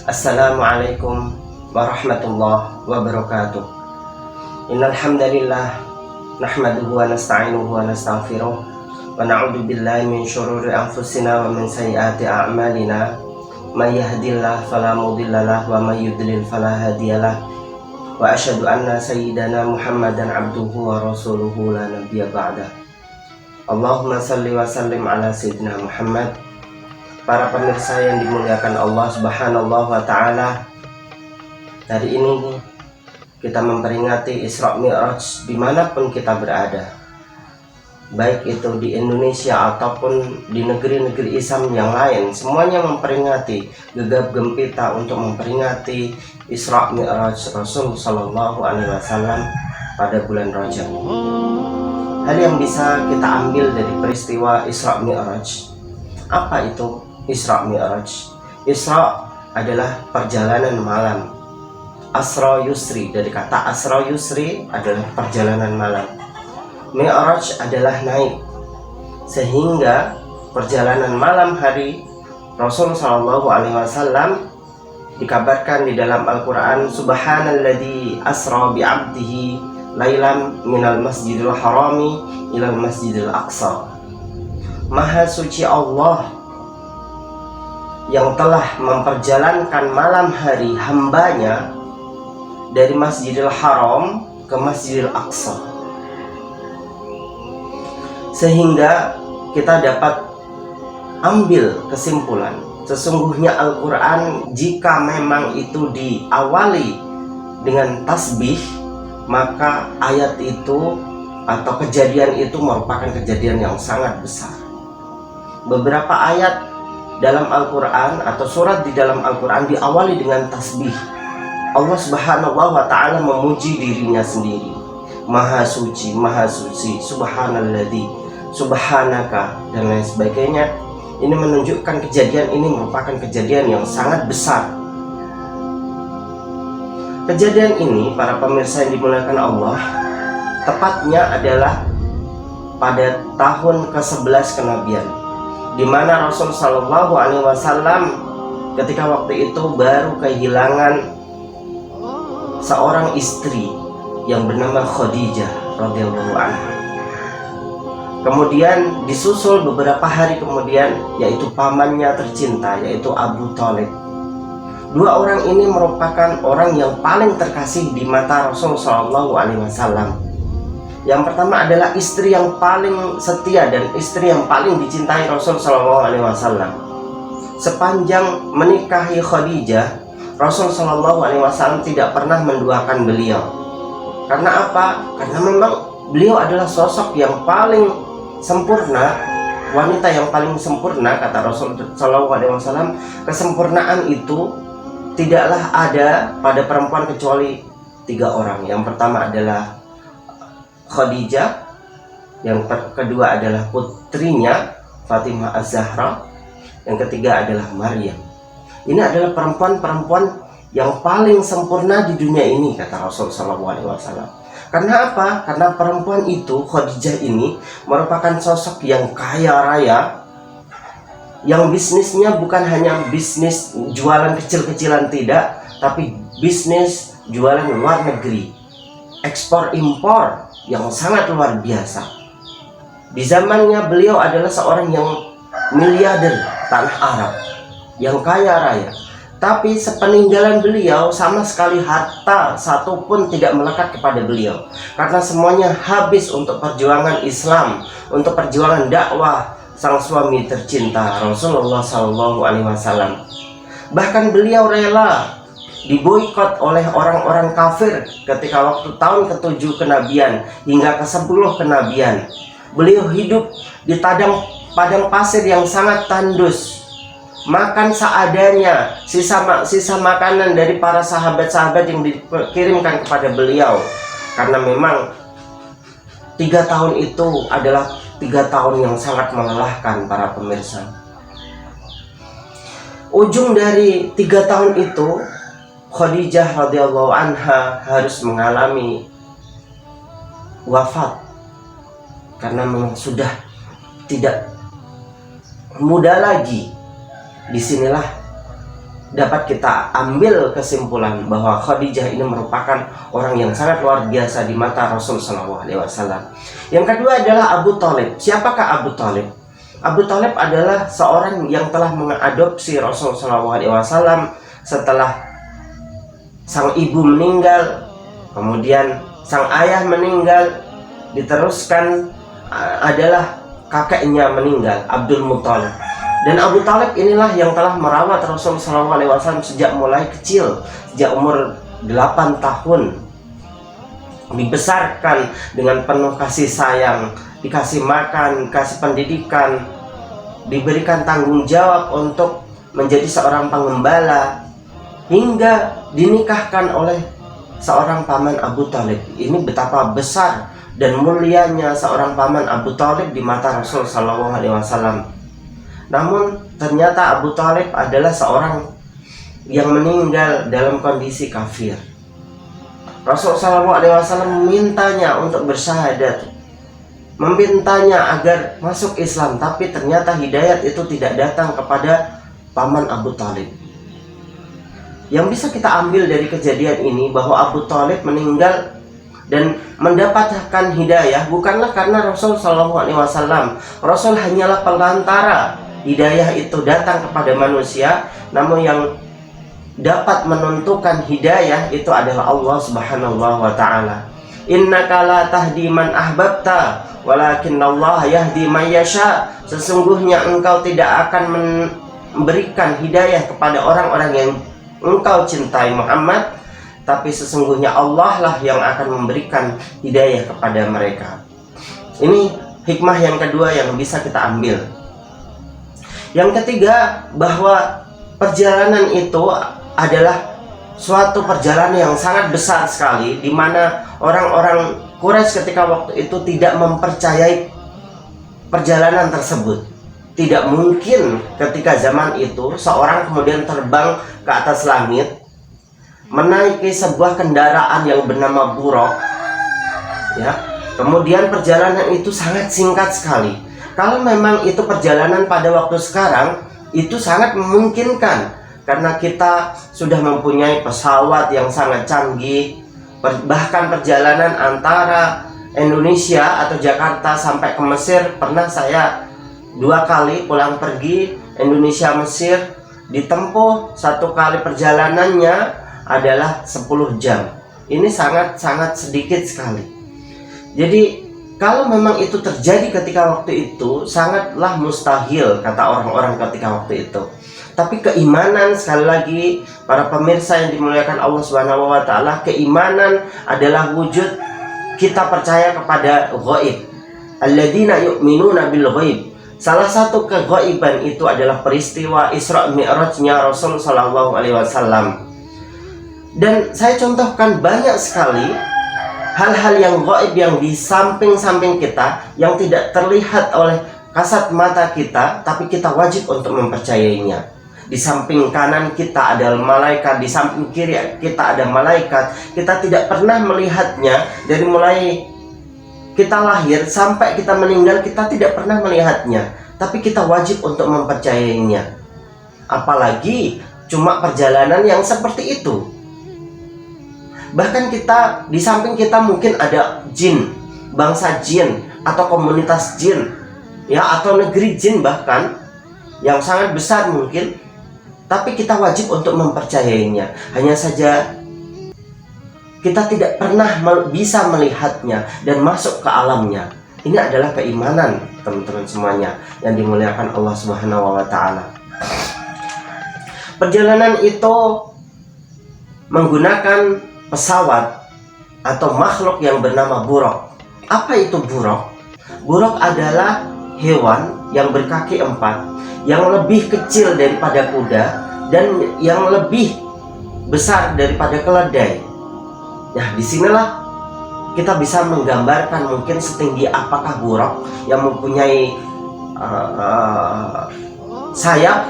Assalamualaikum warahmatullahi wabarakatuh. Innal hamdalillah nahmaduhu wa nasta'inuhu wa nastaghfiruh wa na'udzu billahi min syururi anfusina wa min sayyiati a'malina. May yahdihillahu fala mudhillalah wa may yudlil fala hadiyalah. Wa asyhadu anna sayyidana Muhammadan abduhu wa rasuluhu la nabiyya ba'dah. Allahumma salli wa sallim ala sayyidina Muhammad. Para pemirsa yang dimuliakan Allah Subhanahu wa Ta'ala, hari ini kita memperingati Isra Mi'raj dimanapun kita berada, baik itu di Indonesia ataupun di negeri-negeri Islam yang lain. Semuanya memperingati, gegap gempita untuk memperingati Isra Mi'raj Rasul Sallallahu Alaihi Wasallam pada bulan Rajab. Hal yang bisa kita ambil dari peristiwa Isra Mi'raj, apa itu Isra Mi'raj? Isra adalah perjalanan malam. Asra yusri, dari kata asra yusri adalah perjalanan malam. Mi'raj adalah naik. Sehingga perjalanan malam hari Rasul Shallallahu Alaihi Wasallam dikabarkan di dalam Al-Quran, Subhanalladzi asra bi'abdihi lailam minal masjidil harami ilal masjidil aqsa. Maha suci Allah yang telah memperjalankan malam hari hambanya dari Masjidil Haram ke Masjidil Aqsa, sehingga kita dapat ambil kesimpulan, sesungguhnya Al-Quran jika memang itu diawali dengan tasbih, maka ayat itu atau kejadian itu merupakan kejadian yang sangat besar. Beberapa ayat dalam Al-Quran atau surat di dalam Al-Quran diawali dengan tasbih. Allah Subhanahu wa Ta'ala memuji dirinya sendiri, Maha suci, Maha suci, Subhanalladzi, Subhanaka, dan lain sebagainya. Ini menunjukkan kejadian ini merupakan kejadian yang sangat besar. Kejadian ini, para pemirsa yang dimuliakan Allah, tepatnya adalah pada tahun ke-11 kenabian, di mana Rasul Shallallahu Alaihi Wasallam ketika waktu itu baru kehilangan seorang istri yang bernama Khadijah radhiyallahu anha. Kemudian disusul beberapa hari kemudian, yaitu pamannya tercinta, yaitu Abu Thalib. Dua orang ini merupakan orang yang paling terkasih di mata Rasul Shallallahu Alaihi Wasallam. Yang pertama adalah istri yang paling setia dan istri yang paling dicintai Rasul Shallallahu Alaihi Wasallam. Sepanjang menikahi Khadijah, Rasul Shallallahu Alaihi Wasallam tidak pernah menduakan beliau. Karena apa? Karena memang beliau adalah sosok yang paling sempurna, wanita yang paling sempurna, kata Rasul Shallallahu Alaihi Wasallam. Kesempurnaan itu tidaklah ada pada perempuan kecuali 3 orang. Yang pertama adalah Khadijah, yang kedua adalah putrinya Fatimah Az-Zahra, yang ketiga adalah Maryam. Ini adalah perempuan-perempuan yang paling sempurna di dunia ini, kata Rasul Sallallahu Alaihi Wasallam. Karena apa? Karena perempuan itu, Khadijah ini, merupakan sosok yang kaya raya, yang bisnisnya bukan hanya bisnis jualan kecil-kecilan, tidak, tapi bisnis jualan luar negeri, ekspor impor yang sangat luar biasa. Di zamannya beliau adalah seorang yang miliarder tanah Arab, yang kaya raya. Tapi sepeninggalan beliau sama sekali harta satu pun tidak melekat kepada beliau, karena semuanya habis untuk perjuangan Islam, untuk perjuangan dakwah sang suami tercinta Rasulullah Sallallahu Alaihi Wasallam. Bahkan beliau rela diboikot oleh orang-orang kafir ketika waktu tahun ke-7 kenabian hingga ke-10 kenabian. Beliau hidup di padang pasir yang sangat tandus, makan seadanya, sisa makanan dari para sahabat-sahabat yang dikirimkan kepada beliau. Karena memang 3 tahun itu adalah 3 tahun yang sangat melelahkan, para pemirsa. Ujung dari 3 tahun itu, Khadijah radhiyallahu anha harus mengalami wafat karena memang sudah tidak muda lagi. Disinilah dapat kita ambil kesimpulan bahwa Khadijah ini merupakan orang yang sangat luar biasa di mata Rasul Shallallahu Alaihi Wasallam. Yang kedua adalah Abu Thalib. Siapakah Abu Thalib? Abu Thalib adalah seorang yang telah mengadopsi Rasul Shallallahu Alaihi Wasallam setelah sang ibu meninggal, kemudian sang ayah meninggal, diteruskan adalah kakeknya meninggal, Abdul Muthalib. Dan Abu Thalib inilah yang telah merawat Rasul Shallallahu Alaihi Wasallam sejak mulai kecil, sejak umur 8 tahun. Dibesarkan dengan penuh kasih sayang, dikasih makan, dikasih pendidikan, diberikan tanggung jawab untuk menjadi seorang pengembala, hingga dinikahkan oleh seorang paman Abu Thalib. Ini betapa besar dan mulianya seorang paman Abu Thalib di mata Rasul Shallallahu Alaihi Wasallam. Namun ternyata Abu Thalib adalah seorang yang meninggal dalam kondisi kafir. Rasul Shallallahu Alaihi Wasallam memintanya untuk bersyahadat, memintanya agar masuk Islam, tapi ternyata hidayat itu tidak datang kepada paman Abu Thalib. Yang bisa kita ambil dari kejadian ini bahwa Abu Thalib meninggal dan mendapatkan hidayah bukanlah karena Rasul Shallallahu Alaihi Wasallam. Rasul hanyalah perantara. Hidayah itu datang kepada manusia, namun yang dapat menentukan hidayah itu adalah Allah Subhanahu wa Ta'ala. Innaka la tahdi man ahbabta, walakinnallaha yahdi man yasha. Sesungguhnya engkau tidak akan memberikan hidayah kepada orang-orang yang engkau cintai Muhammad, tapi sesungguhnya Allah lah yang akan memberikan hidayah kepada mereka. Ini hikmah yang kedua yang bisa kita ambil. Yang ketiga, bahwa perjalanan itu adalah suatu perjalanan yang sangat besar sekali, di mana orang-orang Quraisy ketika waktu itu tidak mempercayai perjalanan tersebut. Tidak mungkin ketika zaman itu seorang kemudian terbang ke atas langit, menaiki sebuah kendaraan yang bernama buraq, ya. Kemudian perjalanan itu sangat singkat sekali. Kalau memang itu perjalanan pada waktu sekarang, itu sangat memungkinkan karena kita sudah mempunyai pesawat yang sangat canggih. Bahkan perjalanan antara Indonesia atau Jakarta sampai ke Mesir, pernah saya 2 kali pulang pergi Indonesia Mesir, ditempuh 1 kali perjalanannya adalah 10 jam. Ini sangat-sangat sedikit sekali. Jadi kalau memang itu terjadi ketika waktu itu, sangatlah mustahil kata orang-orang ketika waktu itu. Tapi keimanan, sekali lagi para pemirsa yang dimuliakan Allah Subhanahu wa Ta'ala, keimanan adalah wujud kita percaya kepada ghaib. Alladzina yu'minuna bil ghaib. Salah satu keghaiban itu adalah peristiwa Isra Mi'rajnya Rasul Sallallahu Alaihi Wasallam. Dan saya contohkan banyak sekali hal-hal yang gaib yang di samping-samping kita, yang tidak terlihat oleh kasat mata kita, tapi kita wajib untuk mempercayainya. Di samping kanan kita ada malaikat, di samping kiri kita ada malaikat. Kita tidak pernah melihatnya. Dari mulai kita lahir sampai kita meninggal, kita tidak pernah melihatnya, tapi kita wajib untuk mempercayainya. Apalagi cuma perjalanan yang seperti itu. Bahkan kita, di samping kita mungkin ada jin, bangsa jin atau komunitas jin, ya, atau negeri jin bahkan yang sangat besar mungkin, tapi kita wajib untuk mempercayainya. Hanya saja kita tidak pernah bisa melihatnya dan masuk ke alamnya. Ini adalah keimanan, teman-teman semuanya yang dimuliakan Allah Subhanahu wa Ta'ala. Perjalanan itu menggunakan pesawat atau makhluk yang bernama buraq. Apa itu buraq? Buraq adalah hewan yang berkaki 4, yang lebih kecil daripada kuda dan yang lebih besar daripada keledai. Nah, disinilah kita bisa menggambarkan mungkin setinggi apakah buraq yang mempunyai sayap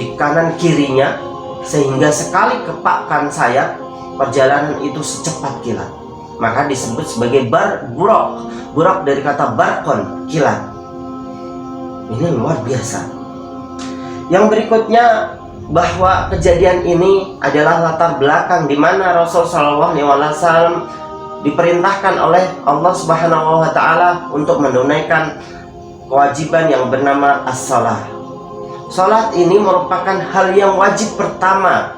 di kanan kirinya, sehingga sekali kepakkan sayap, perjalanan itu secepat kilat. Maka disebut sebagai buraq. Buraq dari kata barkon, kilat. Ini luar biasa. Yang berikutnya bahwa kejadian ini adalah latar belakang di mana Rasul Shallallahu Alaihi Wasallam diperintahkan oleh Allah Subhanahu Wa Taala untuk menunaikan kewajiban yang bernama as-salah. Salat ini merupakan hal yang wajib pertama.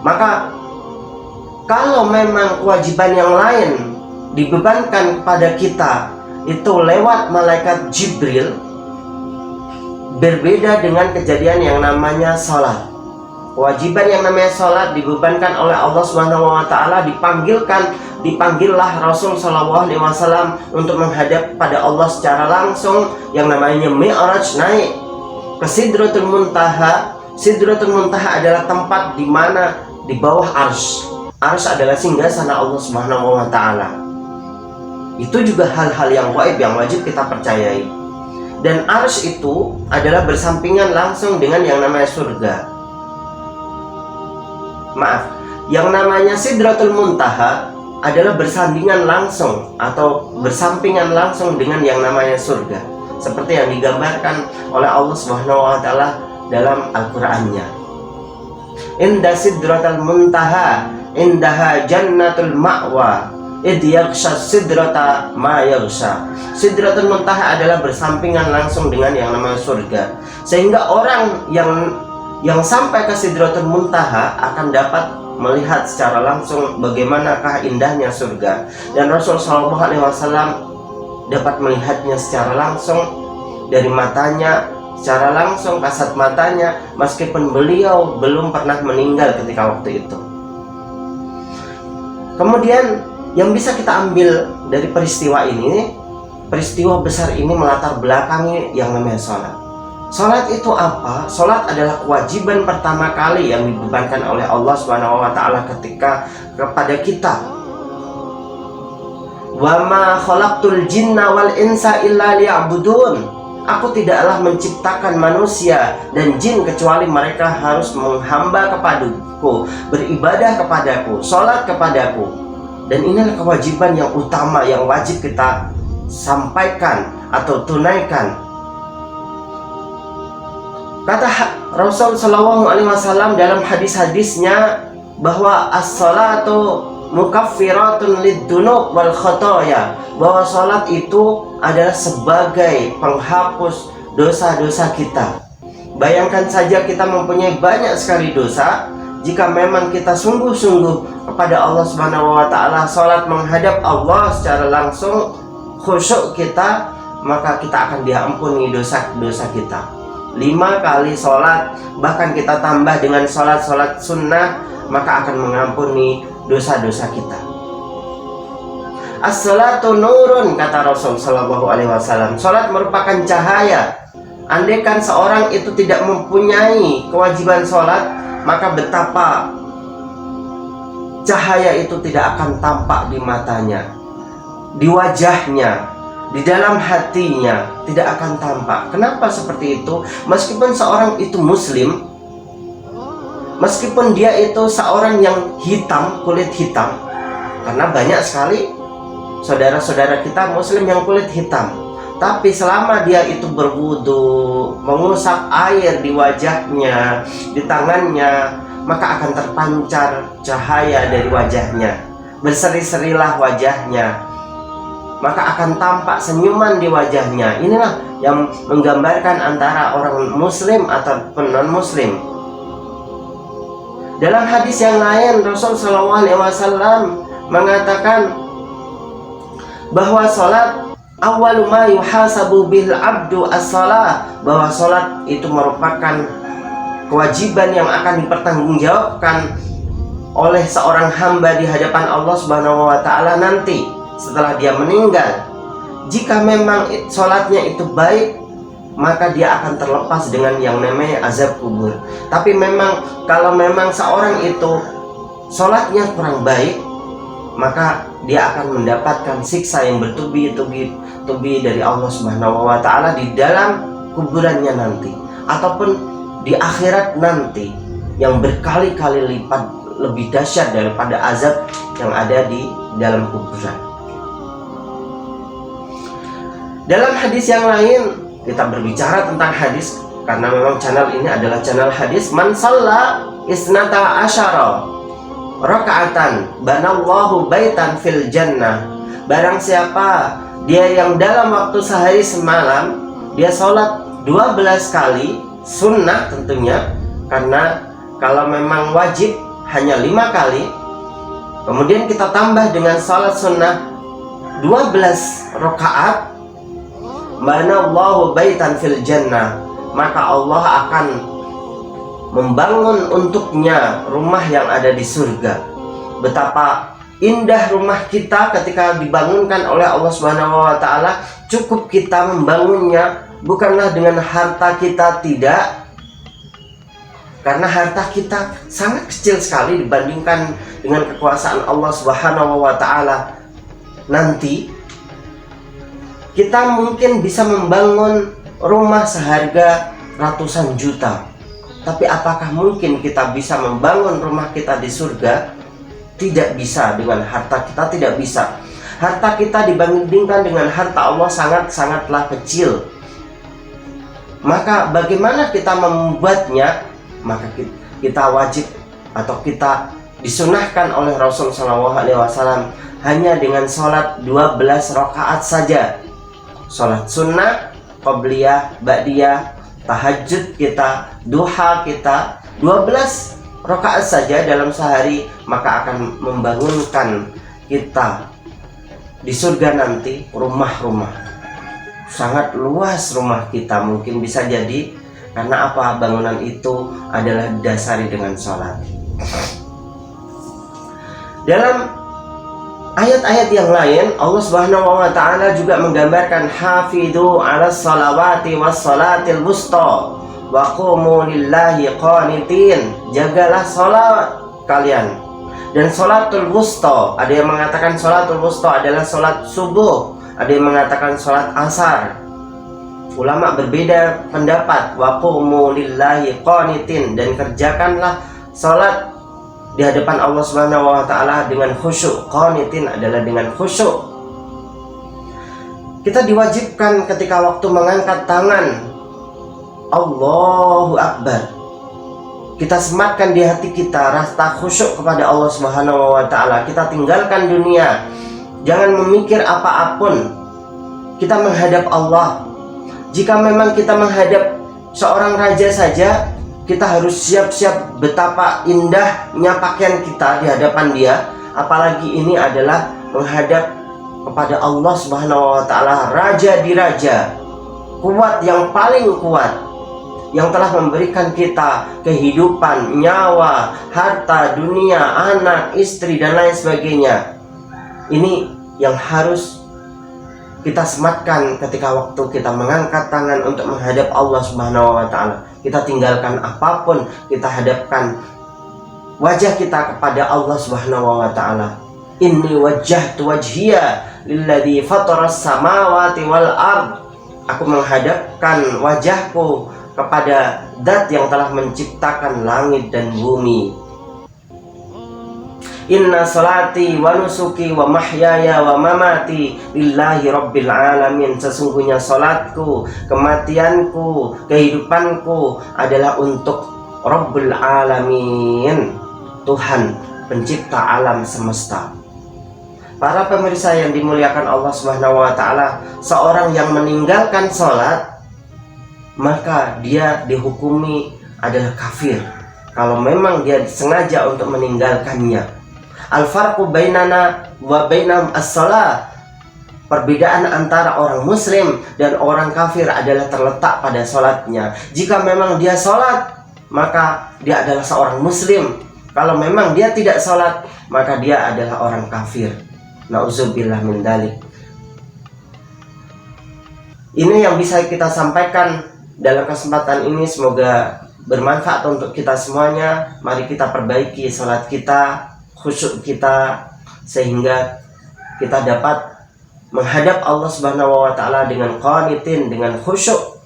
Maka kalau memang kewajiban yang lain dibebankan kepada kita itu lewat malaikat Jibril, berbeda dengan kejadian yang namanya sholat. Kewajiban yang namanya sholat dibebankan oleh Allah Subhanahu Wa Taala, dipanggillah Rasul Shallallahu Alaihi Wasallam untuk menghadap pada Allah secara langsung, yang namanya Mi'raj, naik ke Sidratul Muntaha. Sidratul Muntaha adalah tempat di mana di bawah Arsy. Arsy adalah singgasana Allah Subhanahu Wa Taala. Itu juga hal-hal yang gaib yang wajib kita percayai. Dan Arsy itu adalah bersampingan langsung dengan yang namanya surga. Maaf, yang namanya Sidratul Muntaha adalah bersandingan langsung atau bersampingan langsung dengan yang namanya surga, seperti yang digambarkan oleh Allah Subhanahu Wa Taala dalam Al-Qur'annya. Inda Sidratul Muntaha indaha jannatul ma'wa id yaghsha sidrata ma yaghsha. Sidratul Muntaha adalah bersampingan langsung dengan yang namanya surga, sehingga orang yang sampai ke Sidratul Muntaha akan dapat melihat secara langsung bagaimanakah indahnya surga. Dan Rasul Shallallahu Alaihi Wasallam dapat melihatnya secara langsung dari matanya, secara langsung kasat matanya, meskipun beliau belum pernah meninggal ketika waktu itu. Kemudian yang bisa kita ambil dari peristiwa ini, peristiwa besar ini melatar belakangi yang namanya sholat. Sholat itu apa? Sholat adalah kewajiban pertama kali yang dibebankan oleh Allah Subhanahu Wa Taala kepada kita. Wa ma khalaqtul jinna wal insa illa liya'budun. Aku tidaklah menciptakan manusia dan jin kecuali mereka harus menghamba kepadaku, beribadah kepadaku, sholat kepadaku. Dan inilah kewajiban yang utama yang wajib kita sampaikan atau tunaikan. Kata Rasul Shallallahu Alaihi Wasallam dalam hadis-hadisnya bahwa as-salatu mukaffiratun lid-dunub wal khotoya, bahwa salat itu adalah sebagai penghapus dosa-dosa kita. Bayangkan saja kita mempunyai banyak sekali dosa. Jika memang kita sungguh-sungguh kepada Allah Subhanahu Wa Taala, salat menghadap Allah secara langsung, khusyuk kita, maka kita akan diampuni dosa-dosa kita. 5 kali sholat, bahkan kita tambah dengan sholat sunnah, maka akan mengampuni dosa-dosa kita. As-salatu nurun, kata Rasul Shallallahu Alaihi Wasallam. Sholat merupakan cahaya. Andaikan seorang itu tidak mempunyai kewajiban sholat, maka betapa cahaya itu tidak akan tampak di matanya, di wajahnya, di dalam hatinya tidak akan tampak. Kenapa seperti itu? Meskipun seorang itu muslim, meskipun dia itu seorang yang hitam, kulit hitam, karena banyak sekali saudara-saudara kita muslim yang kulit hitam, tapi selama dia itu berwudu, mengusap air di wajahnya, di tangannya, maka akan terpancar cahaya dari wajahnya. Berseri-serilah wajahnya, maka akan tampak senyuman di wajahnya. Inilah yang menggambarkan antara orang muslim ataupun non-muslim. Dalam hadis yang lain, Rasul Shallallahu Alaihi Wasallam mengatakan bahwa sholat awwalu ma yuhasabu bil abdu as-salah, bahwa sholat itu merupakan kewajiban yang akan dipertanggungjawabkan oleh seorang hamba di hadapan Allah Subhanahu Wa Taala nanti setelah dia meninggal. Jika memang sholatnya itu baik, maka dia akan terlepas dengan yang namanya azab kubur. Tapi memang kalau memang seorang itu sholatnya kurang baik, maka dia akan mendapatkan siksa yang bertubi-tubi dari Allah Subhanahu Wa Taala di dalam kuburannya nanti, ataupun di akhirat nanti, yang berkali-kali lipat lebih dahsyat daripada azab yang ada di dalam kuburan. Dalam hadis yang lain, kita berbicara tentang hadis karena memang channel ini adalah channel hadis. Man shalla isnata asyara rakaatan banallahu baitan fil jannah. Barang siapa dia yang dalam waktu sehari semalam dia sholat 12 kali sunnah tentunya, karena kalau memang wajib hanya 5 kali, kemudian kita tambah dengan sholat sunnah 12 rakaat, banallahu baitan fil jannah, maka Allah akan membangun untuknya rumah yang ada di surga. Betapa indah rumah kita ketika dibangunkan oleh Allah Subhanahu wa taala. Cukup kita membangunnya, bukanlah dengan harta kita, tidak, karena harta kita sangat kecil sekali dibandingkan dengan kekuasaan Allah Subhanahu wa taala. Nanti kita mungkin bisa membangun rumah seharga ratusan juta, tapi apakah mungkin kita bisa membangun rumah kita di surga? Tidak bisa. Dengan harta kita tidak bisa. Harta kita dibandingkan dengan harta Allah sangat-sangatlah kecil. Maka bagaimana kita membuatnya? Maka kita wajib atau kita disunahkan oleh Rasulullah SAW hanya dengan sholat 12 rakaat saja. Sholat sunnah, qabliyah, ba'diyah, tahajud kita, duha kita, 12 rakaat saja dalam sehari, maka akan membangunkan kita di surga nanti rumah-rumah. Sangat luas rumah kita mungkin bisa jadi, karena apa? Bangunan itu adalah didasari dengan sholat. Dalam ayat-ayat yang lain Allah Subhanahu wa taala juga menggambarkan hafidhu 'alas shalawati was shalatil wusta wa qumu lillahi qanitin. Jagalah salat kalian dan salatul wusta. Ada yang mengatakan salatul wusta adalah salat subuh, ada yang mengatakan salat asar. Ulama berbeda pendapat. Wa qumu lillahi qanitin, dan kerjakanlah salat di hadapan Allah Subhanahu wa taala dengan khusyuk. Qanitin adalah dengan khusyuk. Kita diwajibkan ketika waktu mengangkat tangan Allahu Akbar, kita sematkan di hati kita rasa khusyuk kepada Allah Subhanahu wa taala. Kita tinggalkan dunia, jangan memikir apa-apun. Kita menghadap Allah. Jika memang kita menghadap seorang raja saja, kita harus siap-siap betapa indahnya pakaian kita di hadapan dia, apalagi ini adalah menghadap kepada Allah Subhanahu wa taala, raja di raja, kuat yang paling kuat, yang telah memberikan kita kehidupan, nyawa, harta, dunia, anak, istri, dan lain sebagainya. Ini yang harus kita sematkan ketika waktu kita mengangkat tangan untuk menghadap Allah Subhanahu wa taala. Kita tinggalkan apapun, kita hadapkan wajah kita kepada Allah Subhanahu wa taala. Inni wajjahtu wajhiya lilladzi fataras samawati wal ard. Aku menghadapkan wajahku kepada Zat yang telah menciptakan langit dan bumi. Inna salati wa nusuki wa mahyaya wa mamati lillahi rabbil alamin. Sesungguhnya salatku, kematianku, kehidupanku adalah untuk Rabbul Alamin, Tuhan pencipta alam semesta. Para pemirsa yang dimuliakan Allah Subhanahu wa taala, seorang yang meninggalkan salat maka dia dihukumi adalah kafir kalau memang dia sengaja untuk meninggalkannya. Al-farqu bainana wa bainam as-salat. Perbedaan antara orang muslim dan orang kafir adalah terletak pada salatnya. Jika memang dia salat, maka dia adalah seorang muslim. Kalau memang dia tidak salat, maka dia adalah orang kafir. Nauzubillah min dzalik. Ini yang bisa kita sampaikan dalam kesempatan ini, semoga bermanfaat untuk kita semuanya. Mari kita perbaiki salat kita, khusyuk kita, sehingga kita dapat menghadap Allah Subhanahu wa taala dengan qanitin, dengan khusyuk.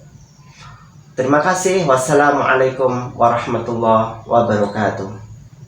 Terima kasih. Wassalamualaikum warahmatullahi wabarakatuh.